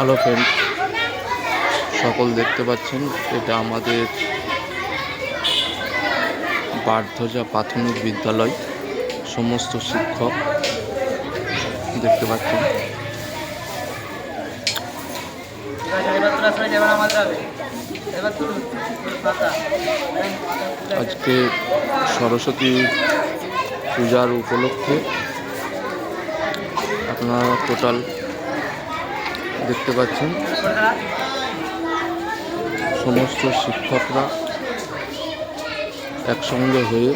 Hello friend, সকল দেখতে পাচ্ছেন এটা আমাদের বারধজা প্রাথমিক বিদ্যালয়। সমস্ত শিক্ষক দেখতে পাচ্ছেন। আজকে সরস্বতী পূজার উপলক্ষে আপনারা টোটাল দেখতে পাচ্ছেন সমস্ত শিক্ষকরা একসঙ্গে হয়ে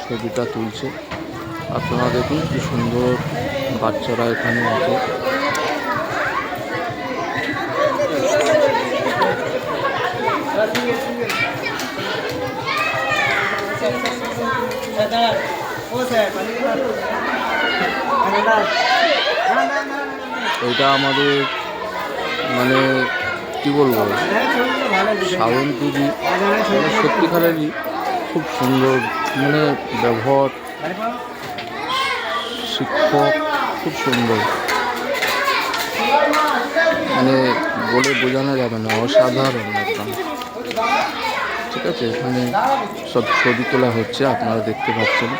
ছবিটা তুলছে। আপনারা দেখুন কি সুন্দর বাচ্চারা এখানে আছে। এটা আমাদের মানে কি বলবো, শ্রাবন্তী সত্যিকারেরই খুব সুন্দর মানে ব্যবহার, শিক্ষক খুব সুন্দর, মানে বলে বোঝানো যাবে না, অসাধারণ একদম। ঠিক আছে, এখানে সব ছবি তোলা হচ্ছে, আপনারা দেখতে পাচ্ছেন।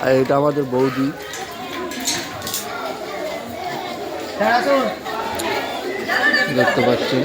আর এটা আমাদের বৌদি, দেখতে পাচ্ছেন।